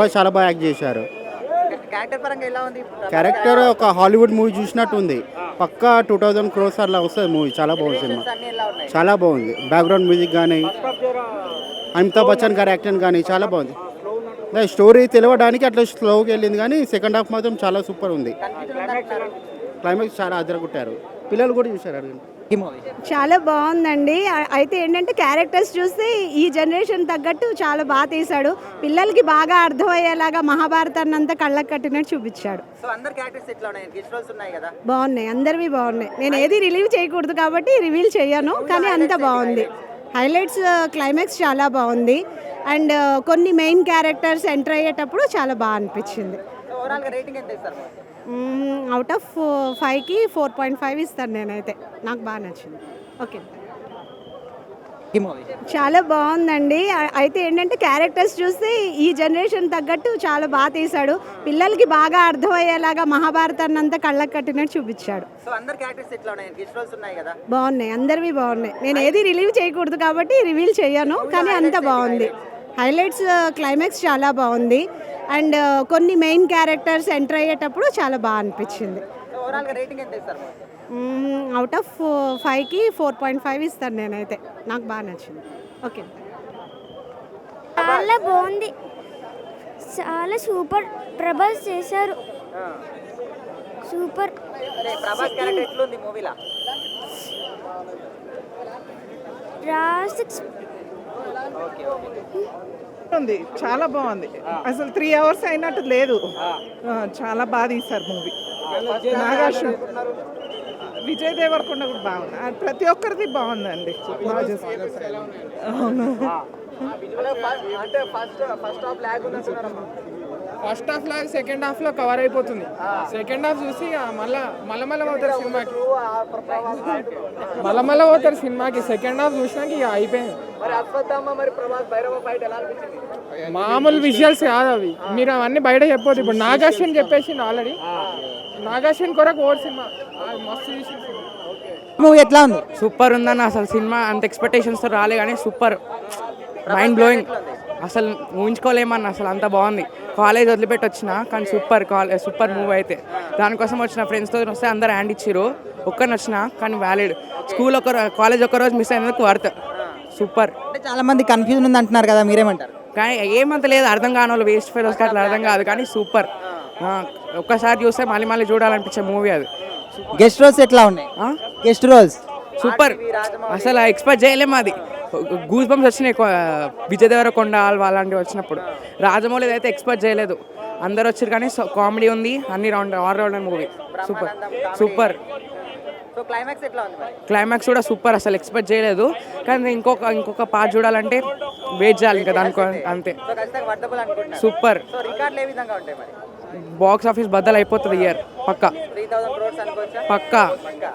చాలా బాగా యాక్ట్ చేశారు. క్యారెక్టర్ పరంగా ఎలా ఉంది? క్యారెక్టర్ ఒక హాలీవుడ్ మూవీ చూసినట్టు ఉంది. పక్కా 2000 క్రోర్స్ అలా వస్తుంది మూవీ. చాలా బాగుంది సినిమా. అన్ని ఎలా ఉన్నాయి? చాలా బాగుంది. బ్యాక్గ్రౌండ్ మ్యూజిక్ కానీ, అమితాబ్ బచ్చన్ గారి యాక్టింగ్ కానీ చాలా బాగుంది. స్టోరీ తెలియడానికి అట్లా స్లోగా వెళ్ళింది కానీ సెకండ్ హాఫ్ మాత్రం చాలా సూపర్ ఉంది. కన్ఫ్యూజన్ ఉందంటున్నారు. క్లైమాక్స్ చాలా అదరగొట్టారు. పిల్లలు కూడా చూశారు. అడగండి. ఈ మూవీ చాలా బాగుందండి. అయితే ఏంటంటే క్యారెక్టర్స్ చూస్తే ఈ జనరేషన్ తగ్గట్టు చాలా బాగా తీశాడు. పిల్లలకి బాగా అర్థమయ్యేలాగా మహాభారతాన్ని అంతా కళ్ళకు కట్టినట్టు చూపించాడు. సో అందరు క్యారెక్టర్స్ ఎట్లా ఉన్నాయి? గెస్ట్ రోల్స్ ఉన్నాయి కదా. బాగున్నాయి, అందరివి బాగున్నాయి. నేను ఏది రిలీవ్ చేయకూడదు కాబట్టి రివీల్ చేయను, కానీ అంత బాగుంది. హైలైట్స్ క్లైమాక్స్ చాలా బాగుంది. అండ్ కొన్ని మెయిన్ క్యారెక్టర్స్ ఎంటర్ అయ్యేటప్పుడు చాలా బాగా అనిపించింది. సో ఓవరాల్ గా రేటింగ్ ఎంత ఇస్తారు? అవుట్ ఆఫ్ 5కి 4.5 ఇస్తాను నేనైతే. నాకు బాగా నచ్చింది. ఓకే, ఈ మూవీ చాలా బాగుందండి. అయితే ఏంటంటే క్యారెక్టర్స్ చూస్తే ఈ జనరేషన్ తగ్గట్టు చాలా బాగా తీశాడు. పిల్లలకి బాగా అర్థమయ్యేలాగా మహాభారతాన్ని అంతా కళ్ళకు కట్టినట్టు చూపించాడు. సో అందరు క్యారెక్టర్స్ ఎట్లా ఉన్నాయి? గెస్ట్ రోల్స్ ఉన్నాయి కదా. బాగున్నాయి, అందరివి బాగున్నాయి. నేను ఏది రిలీవ్ చేయకూడదు కాబట్టి రివీల్ చేయను, కానీ అంత బాగుంది. హైలైట్స్ క్లైమాక్స్ చాలా బాగుంది. అండ్ కొన్ని మెయిన్ క్యారెక్టర్స్ ఎంటర్ అయ్యేటప్పుడు చాలా బాగా అనిపించింది. సో ఓవరాల్ గా రేటింగ్ ఎంత ఇస్తారు? అవుట్ ఆఫ్ 5కి 4.5 ఇస్తాను నేనైతే. నాకు బాగా నచ్చింది. ఓకే, చాలా బాగుంది, చాలా సూపర్. ప్రభాస్ చేశారు, సూపర్. అదే ప్రభాస్ క్యారెక్టర్ ఎట్లా ఉంది మూవీలా? రాసిక్స్ ఓకే ఓకే. ఉంది, చాలా బాగుంది. అసలు 3 అవర్స్ అయినట్టు లేదు. చాలా బాగా తీశారు మూవీ. నాగార్జున, విజయ్ దేవరకొండ కూడా బాగుంది. ప్రతి ఒక్కరిది బాగుందండి. బాగా చేశారు. అవును. అంటే ఫస్ట్ హాఫ్ లాగ్ ఉన్నట్టున్నారు. ఫస్ట్ హాఫ్ లాగా సెకండ్ హాఫ్ లో కవర్ అయిపోతుంది. సెకండ్ హాఫ్ చూసి మళ్ళా పోతారు సినిమాకి. మళ్ళా పోతారు సినిమాకి. సెకండ్ హాఫ్ చూసినాక ఇక అయిపోయింది. మరి అశ్వత్థామ మరి ప్రభాస్ భైరవ ఫైట్ ఎలా అనిపించింది? మామూలు విజువల్స్ కాదు అవి. మీరు అవన్నీ బయట చెప్పొద్దు. ఇప్పుడు నాగార్జున చెప్పేసింది ఆల్రెడీ. నాగార్జున కొరకు ఓడి సినిమా మస్తు చూసిన మూవీ ఎట్లా ఉంది? సూపర్ ఉందన్న. అసలు సినిమా అంత ఎక్స్పెక్టేషన్స్తో రాలే కానీ సూపర్, మైండ్ బ్లోయింగ్. అసలు ఊహించుకోలేమన్న, అసలు అంత బాగుంది. కాలేజ్ వదిలిపెట్టి వచ్చిన కానీ సూపర్ మూవీ అయితే. దానికోసం వచ్చిన ఫ్రెండ్స్తో వస్తే అందరు హ్యాండ్ ఇచ్చిర్రు. ఒక్కరిని వచ్చిన కానీ వ్యాలిడ్. స్కూల్ కాలేజ్ ఒక్కరోజు మిస్ అయినందుకు వర్త్. సూపర్. అంటే చాలా మంది కన్ఫ్యూజన్ ఉంది అంటున్నారు కదా, మీరేమంటారు? కానీ ఏమంత లేదు, అర్థం కాని వాళ్ళు వేస్ట్ ఫెలోస్కి అట్లా అర్థం కాదు కానీ సూపర్. ఒక్కసారి చూస్తే మళ్ళీ చూడాలనిపించే మూవీ అది. గెస్ట్ రోల్స్ ఎట్లా ఉన్నాయి? Guest roles super. అసలు ఎక్స్పెక్ట్ చేయలేము. అది గూస్ బంప్స్ వచ్చినాయి విజయ్ దేవరకొండ అలాంటివి వచ్చినప్పుడు. రాజమౌళి అయితే ఎక్స్పెక్ట్ చేయలేదు. అందరు వచ్చారు కానీ కామెడీ ఉంది, అన్ని all rounder movie. Super super. So climax ఎట్లా ఉంది మరి? క్లైమాక్స్ కూడా సూపర్. అసలు ఎక్స్పెక్ట్ చేయలేదు కానీ ఇంకొక పార్ట్ చూడాలంటే వెయిట్ చేయాలి ఇంకా దానికో. అంతే. సో ఖచ్చితంగా వర్తబుల్ అనుకుంటున్నా. సూపర్. సో రికార్డులు ఏ విధంగా ఉంటాయి మరి? బాక్స్ ఆఫీస్ బద్దలు అయిపోతుంది ఇయర్ పక్కా. 3000 crores అనుకోవచ్చా? పక్కా. పక్కా.